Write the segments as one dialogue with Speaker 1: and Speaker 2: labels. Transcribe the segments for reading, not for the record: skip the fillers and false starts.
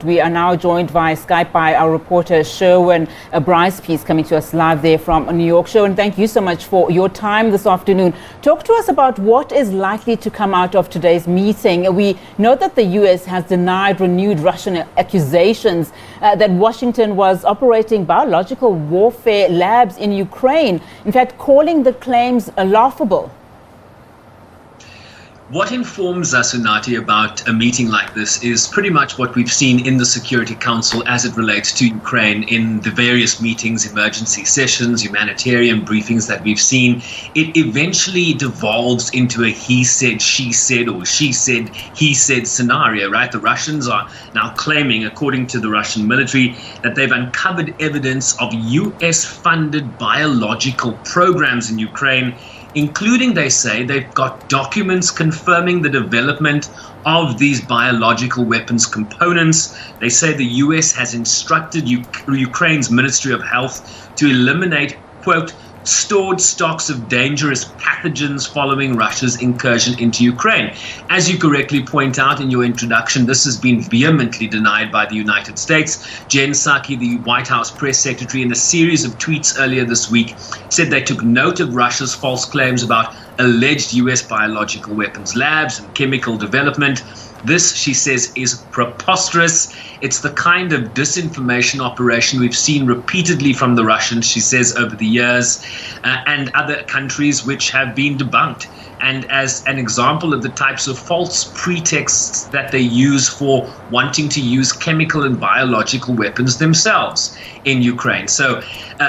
Speaker 1: We are now joined via Skype by our reporter Sherwin Bryce-Pease, coming to us live there from New York. Sherwin, thank you so much for your time this afternoon. Talk to us about what is likely to come out of today's meeting. We know that the U.S. has denied renewed Russian accusations that Washington was operating biological warfare labs in Ukraine, in fact, calling the claims laughable.
Speaker 2: What informs us, Unati, about a meeting like this is pretty much what we've seen in the Security Council as it relates to Ukraine in the various meetings, emergency sessions, humanitarian briefings that we've seen. It eventually devolves into a he said, she said, or she said, he said scenario, right? The Russians are now claiming, according to the Russian military, that they've uncovered evidence of US-funded biological programs in Ukraine, including, they say, they've got documents confirming the development of these biological weapons components. They say the US has instructed Ukraine's Ministry of Health to eliminate, quote, stored stocks of dangerous pathogens following Russia's incursion into Ukraine. As you correctly point out in your introduction, this has been vehemently denied by the United States. Jen Psaki, the White House press secretary, in a series of tweets earlier this week, said they took note of Russia's false claims about alleged US biological weapons labs and chemical development. This, she says, is preposterous. It's the kind of disinformation operation we've seen repeatedly from the Russians, she says, over the years, and other countries which have been debunked. And as an example of the types of false pretexts that they use for wanting to use chemical and biological weapons themselves in Ukraine. So,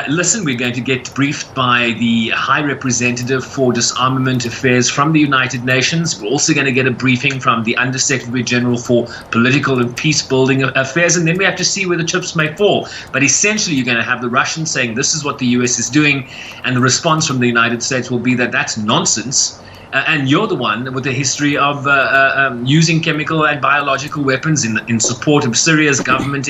Speaker 2: listen, we're going to get briefed by the High Representative for Disarmament Affairs from the United Nations. We're also going to get a briefing from the Undersecretary General for Political and Peace Building Affairs, and then we have to see where the chips may fall. But essentially, you're going to have the Russians saying this is what the US is doing, and the response from the United States will be that that's nonsense. And you're the one with a history of using chemical and biological weapons in support of Syria's government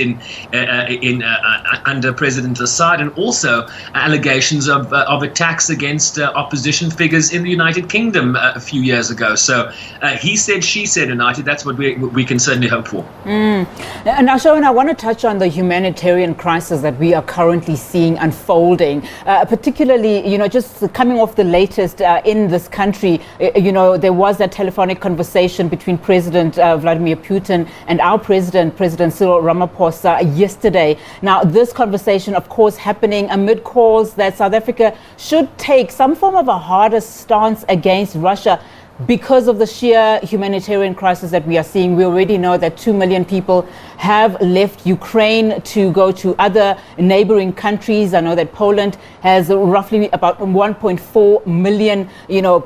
Speaker 2: under President Assad, and also allegations of attacks against opposition figures in the United Kingdom a few years ago. So he said, she said, United. That's what we can certainly hope for.
Speaker 1: Now, Sherwin, I want to touch on the humanitarian crisis that we are currently seeing unfolding, particularly, just coming off the latest in this country. There was that telephonic conversation between President Vladimir Putin and our President Cyril Ramaphosa yesterday. Now, this conversation, of course, happening amid calls that South Africa should take some form of a harder stance against Russia because of the sheer humanitarian crisis that we are seeing. We already know that 2 million people have left Ukraine to go to other neighboring countries. I know that Poland has roughly about 1.4 million,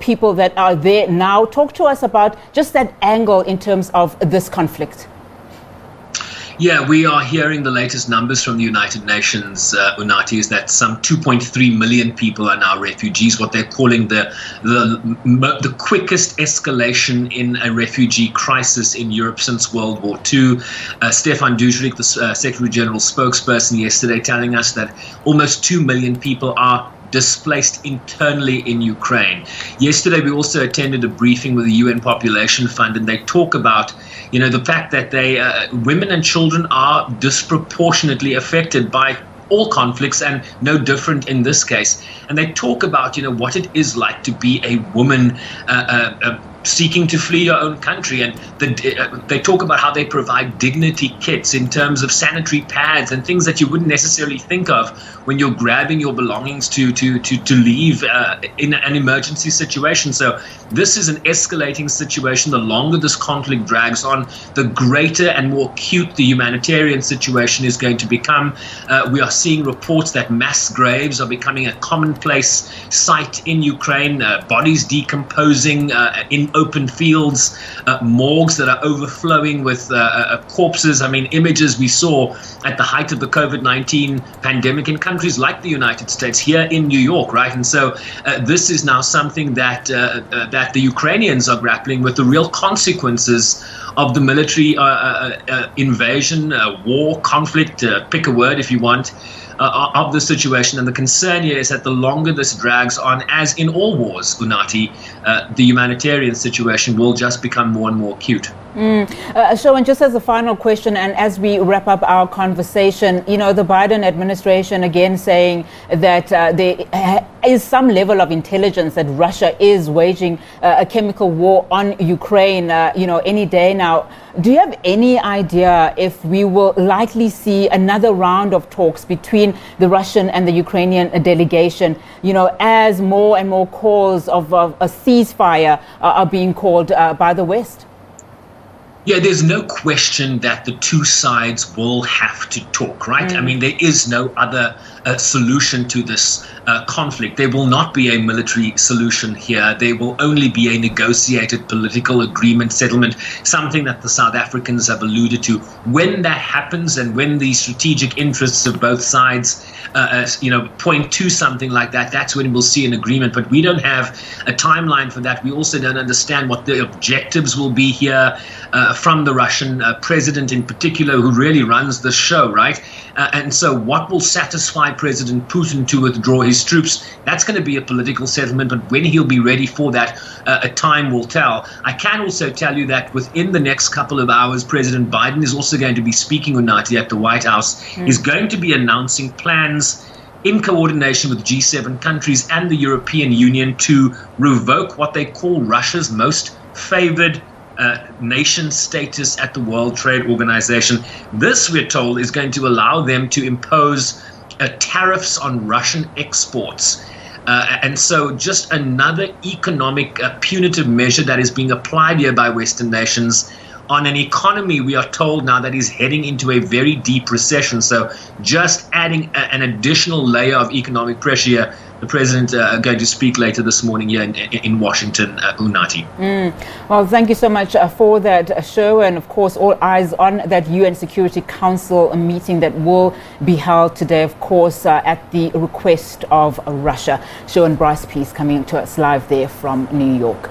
Speaker 1: people that are there now. Talk to us about just that angle in terms of this conflict.
Speaker 2: Yeah, we are hearing the latest numbers from the United Nations, Unati, is that some 2.3 million people are now refugees, what they're calling the quickest escalation in a refugee crisis in Europe since World War II. Stefan Dujarric, the Secretary General spokesperson, yesterday telling us that almost 2 million people are displaced internally in Ukraine. Yesterday, we also attended a briefing with the UN Population Fund, and they talk about, the fact that women and children are disproportionately affected by all conflicts, and no different in this case. And they talk about, what it is like to be a woman seeking to flee your own country, and they talk about how they provide dignity kits in terms of sanitary pads and things that you wouldn't necessarily think of when you're grabbing your belongings to leave in an emergency situation. So this is an escalating situation. The longer this conflict drags on, the greater and more acute the humanitarian situation is going to become. We are seeing reports that mass graves are becoming a commonplace sight in Ukraine, bodies decomposing in open fields, morgues that are overflowing with corpses. I mean, images we saw at the height of the COVID-19 pandemic in countries like the United States, here in New York, right? And so this is now something that the Ukrainians are grappling with, the real consequences of the military invasion, war, conflict, pick a word if you want, of the situation. And the concern here is that the longer this drags on, as in all wars, Unati, the humanitarian situation will just become more and more acute.
Speaker 1: Sherwin, just as a final question, and as we wrap up our conversation, the Biden administration again saying that there is some level of intelligence that Russia is waging a chemical war on Ukraine, any day now. Do you have any idea if we will likely see another round of talks between the Russian and the Ukrainian delegation, as more and more calls of a ceasefire are being called by the West?
Speaker 2: Yeah, there's no question that the two sides will have to talk, right? I mean, there is no other solution to this conflict. There will not be a military solution here. There will only be a negotiated political agreement, settlement, something that the South Africans have alluded to. When that happens, and when the strategic interests of both sides point to something like that, that's when we'll see an agreement. But we don't have a timeline for that. We also don't understand what the objectives will be here from the Russian president in particular, who really runs the show, right? And so what will satisfy President Putin to withdraw his troops? That's going to be a political settlement, but when he'll be ready for that, a time will tell. I can also tell you that within the next couple of hours, President Biden is also going to be speaking, Unati, at the White House. He's going to be announcing plans in coordination with G7 countries and the European Union to revoke what they call Russia's most favored nation status at the World Trade Organization. This, we're told, is going to allow them to impose tariffs on Russian exports. And so just another economic punitive measure that is being applied here by Western nations on an economy, we are told now, that is heading into a very deep recession. So just adding an additional layer of economic pressure here. The president going to speak later this morning here in Washington, Unati.
Speaker 1: Well, thank you so much for that, Sherwin. Of course, all eyes on that UN Security Council meeting that will be held today, of course, at the request of Russia. Sherwin Bryce-Pease coming to us live there from New York.